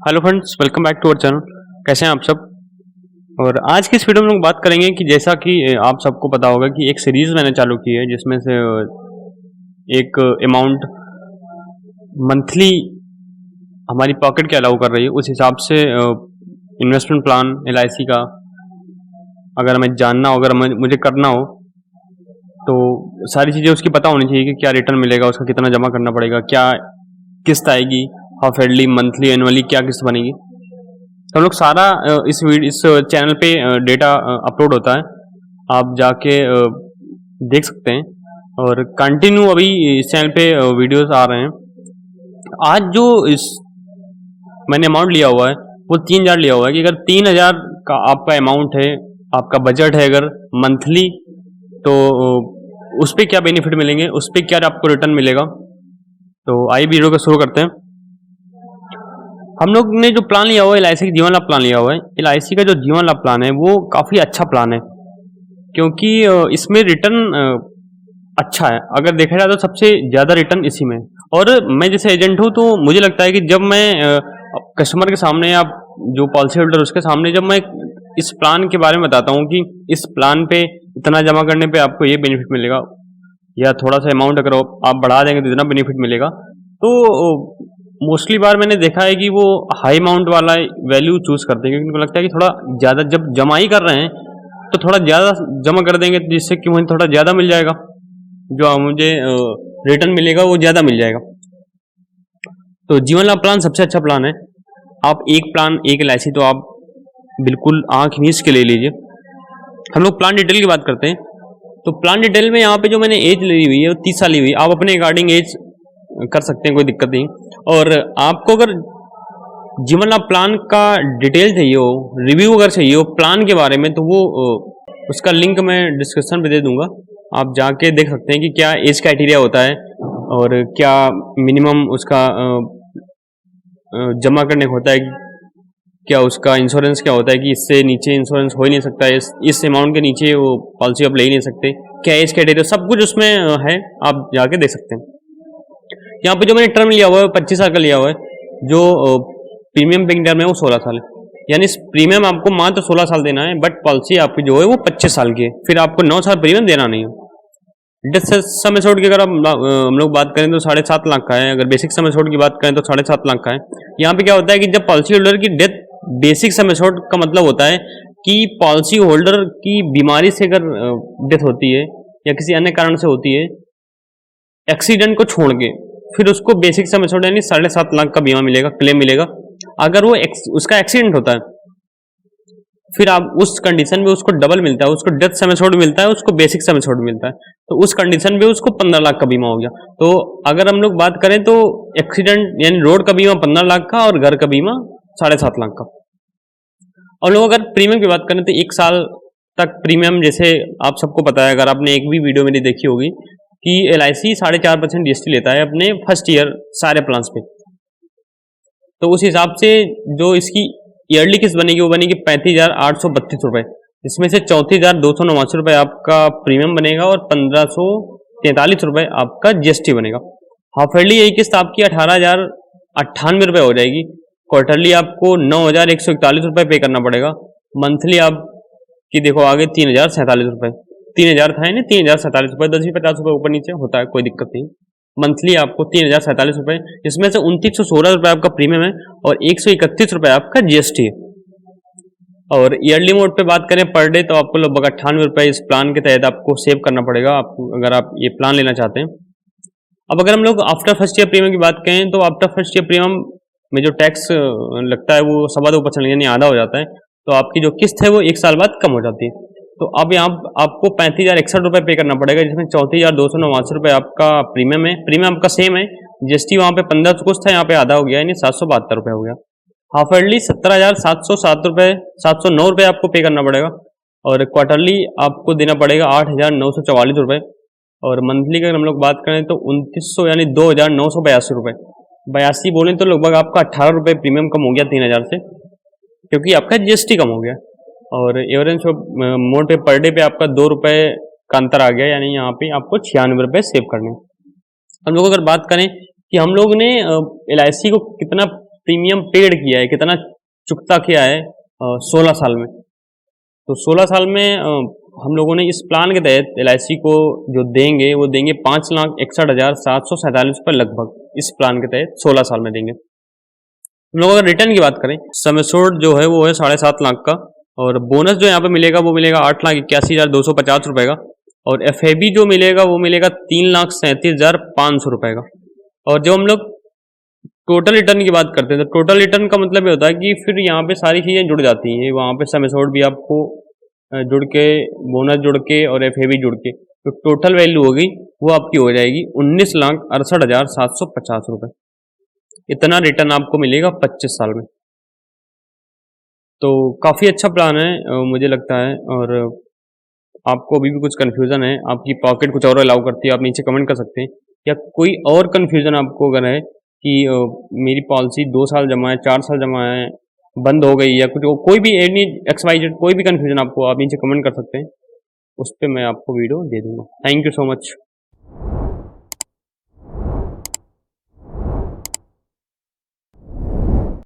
Hello friends, welcome back to our channel. कैसे हैं आप सब। और आज की इस वीडियो में लोग बात करेंगे कि जैसा कि आप सबको पता होगा कि एक सीरीज मैंने चालू की है जिसमें से एक अमाउंट मंथली हमारी पॉकेट के अलाउ कर रही है। उस हिसाब से इन्वेस्टमेंट प्लान LIC का अगर हमें जानना हो, अगर मुझे करना हो तो सारी चीज़ें उसकी पता होनी चाहिए कि क्या रिटर्न मिलेगा, उसका कितना जमा करना पड़ेगा, क्या किस्त आएगी, हाफ ईयरली, मंथली, एनुअली क्या किस्त बनेगी। तो हम लोग सारा इस चैनल पे डेटा अपलोड होता है, आप जाके देख सकते हैं। और कंटिन्यू अभी इस चैनल पे वीडियोस आ रहे हैं। आज जो इस मैंने अमाउंट लिया हुआ है वो 3000 लिया हुआ है कि अगर 3000 का आपका अमाउंट है, आपका बजट है अगर मंथली, तो उस पर क्या बेनिफिट मिलेंगे, उस पर क्या आपको रिटर्न मिलेगा। तो आइए वीडियो को शुरू करते हैं। हम लोग ने जो प्लान लिया हुआ है LIC का जीवन लाभ प्लान लिया हुआ है। LIC का जो जीवन लाभ प्लान है वो काफ़ी अच्छा प्लान है क्योंकि इसमें रिटर्न अच्छा है। अगर देखा जाए तो सबसे ज़्यादा रिटर्न इसी में। और मैं जैसे एजेंट हूँ तो मुझे लगता है कि जब मैं कस्टमर के सामने या जो पॉलिसी होल्डर उसके सामने जब मैं इस प्लान के बारे में बताता हूँ कि इस प्लान पे इतना जमा करने पे आपको ये बेनिफिट मिलेगा, या थोड़ा सा अमाउंट अगर आप बढ़ा देंगे तो इतना बेनिफिट मिलेगा, तो मोस्टली बार मैंने देखा है कि वो हाई अमाउंट वाला वैल्यू चूज करते हैं क्योंकि उनको लगता है कि थोड़ा ज़्यादा जब जमा ही कर रहे हैं तो थोड़ा ज़्यादा जमा कर देंगे जिससे कि मुझे थोड़ा ज़्यादा मिल जाएगा, जो मुझे रिटर्न मिलेगा वो ज़्यादा मिल जाएगा। तो जीवन लाभ प्लान सबसे अच्छा प्लान है। आप एक प्लान एक LIC तो आप बिल्कुल आँख मीच के ले लीजिए। हम लोग प्लान डिटेल की बात करते हैं तो प्लान डिटेल में यहाँ पे जो मैंने एज ली हुई है वो 30 साल ली हुई है। आप अपने अकॉर्डिंग एज कर सकते हैं, कोई दिक्कत नहीं। और आपको अगर जीवन लाभ प्लान का डिटेल चाहिए हो, रिव्यू अगर चाहिए हो प्लान के बारे में, तो वो उसका लिंक मैं डिस्क्रिप्शन पे दे दूंगा। आप जाके देख सकते हैं कि क्या एज क्राइटेरिया होता है और क्या मिनिमम उसका जमा करने को होता है, क्या उसका इंश्योरेंस क्या होता है कि इससे नीचे इंश्योरेंस हो ही नहीं सकता, इस अमाउंट के नीचे वो पॉलिसी आप ले ही नहीं सकते, क्या एज क्राइटेरिया, सब कुछ उसमें है। आप जाके देख सकते हैं। यहाँ पे जो मैंने टर्म लिया हुआ है 25 साल का लिया हुआ है, जो प्रीमियम पेइंग टर्म है वो 16 साल है। यानी इस प्रीमियम आपको मात्र 16 साल देना है, बट पॉलिसी आपकी जो है वो 25 साल की है। फिर आपको 9 साल प्रीमियम देना नहीं है। डेथ सम एश्योर्ड की अगर हम लोग बात करें तो 7.5 लाख का है। अगर बेसिक सम एश्योर्ड की बात करें तो 7.5 लाख का है। यहाँ पे क्या होता है कि जब पॉलिसी होल्डर की डेथ, बेसिक सम एश्योर्ड का मतलब होता है कि पॉलिसी होल्डर की बीमारी से अगर डेथ होती है या किसी अन्य कारण से होती है, एक्सीडेंट को छोड़ के, फिर उसको बेसिक सम एश्योर्ड यानी 7.5 लाख का बीमा मिलेगा, क्लेम मिलेगा। अगर वो उसका एक्सीडेंट होता है फिर आप उस कंडीशन में उसको डबल मिलता है, उसको डेथ सम एश्योर्ड मिलता है, उसको बेसिक सम एश्योर्ड मिलता है। तो उस कंडीशन में उसको 15 लाख का बीमा हो गया। तो अगर हम लोग बात करें तो एक्सीडेंट यानी रोड का बीमा 15 लाख का और घर का बीमा 7.5 लाख का। और लोग अगर प्रीमियम की बात करें तो 1 साल तक प्रीमियम, जैसे आप सबको पता है, अगर आपने एक भी वीडियो मेरी देखी होगी कि LIC 4.5% GST लेता है अपने फर्स्ट ईयर सारे प्लान्स पे। तो उस हिसाब से जो इसकी ईयरली किस्त बनेगी वो बनेगी 35,832 रुपये। इसमें से 34,289 रुपये आपका प्रीमियम बनेगा और 1,543 रुपये आपका GST बनेगा। हाफ ईयरली यही किस्त आपकी 18,098 रुपये हो जाएगी। क्वार्टरली आपको 9,141 रुपये पे करना पड़ेगा। मंथली आपकी देखो आगे 3,047 रुपये, 3,000 था यानी 3,047 रुपये, 10-50 रुपये ऊपर नीचे होता है, कोई दिक्कत नहीं। मंथली आपको 3,047 रुपये, इसमें से 2,916 रुपये आपका प्रीमियम है और 131 रुपये आपका GST है। और ईयरली मोड पे बात करें पर डे तो आपको लगभग 98 रुपये इस प्लान के तहत आपको सेव करना पड़ेगा, आपको अगर आप ये प्लान लेना चाहते हैं। अब अगर हम लोग आफ्टर फर्स्ट ईयर प्रीमियम की बात करें तो आफ्टर फर्स्ट ईयर प्रीमियम में जो टैक्स लगता है वो 2.25% यानी आधा हो जाता है। तो आपकी जो किस्त है वो 1 साल बाद कम हो जाती है। तो अब यहाँ आपको 35,061 रुपये पे करना पड़ेगा, जिसमें 34,289 रुपये आपका प्रीमियम है। प्रीमियम आपका सेम है, GST वहाँ पे 15 कुछ था, यहाँ पे आधा हो गया यानी 772 रुपये हो गया। हाफ ईयरली 17,707 रुपये, 709 रुपये आपको पे करना पड़ेगा। और क्वार्टरली आपको देना पड़ेगा 8,944 रुपये। और मंथली की अगर हम लोग बात करें तो 2,900 यानी 2,982 रुपये। 82 बोले तो लगभग आपका 18 रुपये प्रीमियम कम हो गया 3,000 से, क्योंकि आपका GST कम हो गया। और एवरेज मोड पे पर डे पे आपका 2 रुपये का अंतर आ गया, यानी यहाँ पे आपको 96 रुपये सेव करने। हम लोग अगर बात करें कि हम लोग ने LIC को कितना प्रीमियम पेड किया है, कितना चुकता किया है 16 साल में। तो 16 साल में हम लोगों ने इस प्लान के तहत LIC को जो देंगे वो देंगे 5,61,747 रुपये लगभग, इस प्लान के तहत 16 साल में देंगे। हम लोग अगर रिटर्न की बात करें, सम एश्योर्ड जो है वो है 7.5 लाख का, और बोनस जो यहाँ पे मिलेगा वो मिलेगा 8,81,250 रुपये का, और FAB जो मिलेगा वो मिलेगा 3,37,500 रुपये का। और जब हम लोग टोटल रिटर्न की बात करते हैं तो टोटल रिटर्न का मतलब ये होता है कि फिर यहाँ पे सारी चीज़ें जुड़ जाती हैं, वहाँ पे सम एश्योर्ड भी आपको जुड़ के, बोनस जुड़ के और FAB जुड़ के, तो टोटल वैल्यू होगी वो आपकी हो जाएगी 19,68,750 रुपये। इतना रिटर्न आपको मिलेगा 25 साल में। तो काफ़ी अच्छा प्लान है मुझे लगता है। और आपको अभी भी कुछ कन्फ्यूज़न है, आपकी पॉकेट कुछ और अलाउ करती है, आप नीचे कमेंट कर सकते हैं। या कोई और कन्फ्यूज़न आपको अगर है कि मेरी पॉलिसी 2 साल जमा है, 4 साल जमा है, बंद हो गई, या कुछ कोई भी एनी XYZ कोई भी कन्फ्यूज़न आपको, आप नीचे कमेंट कर सकते हैं, उस पर मैं आपको वीडियो दे दूँगा। Thank you so much.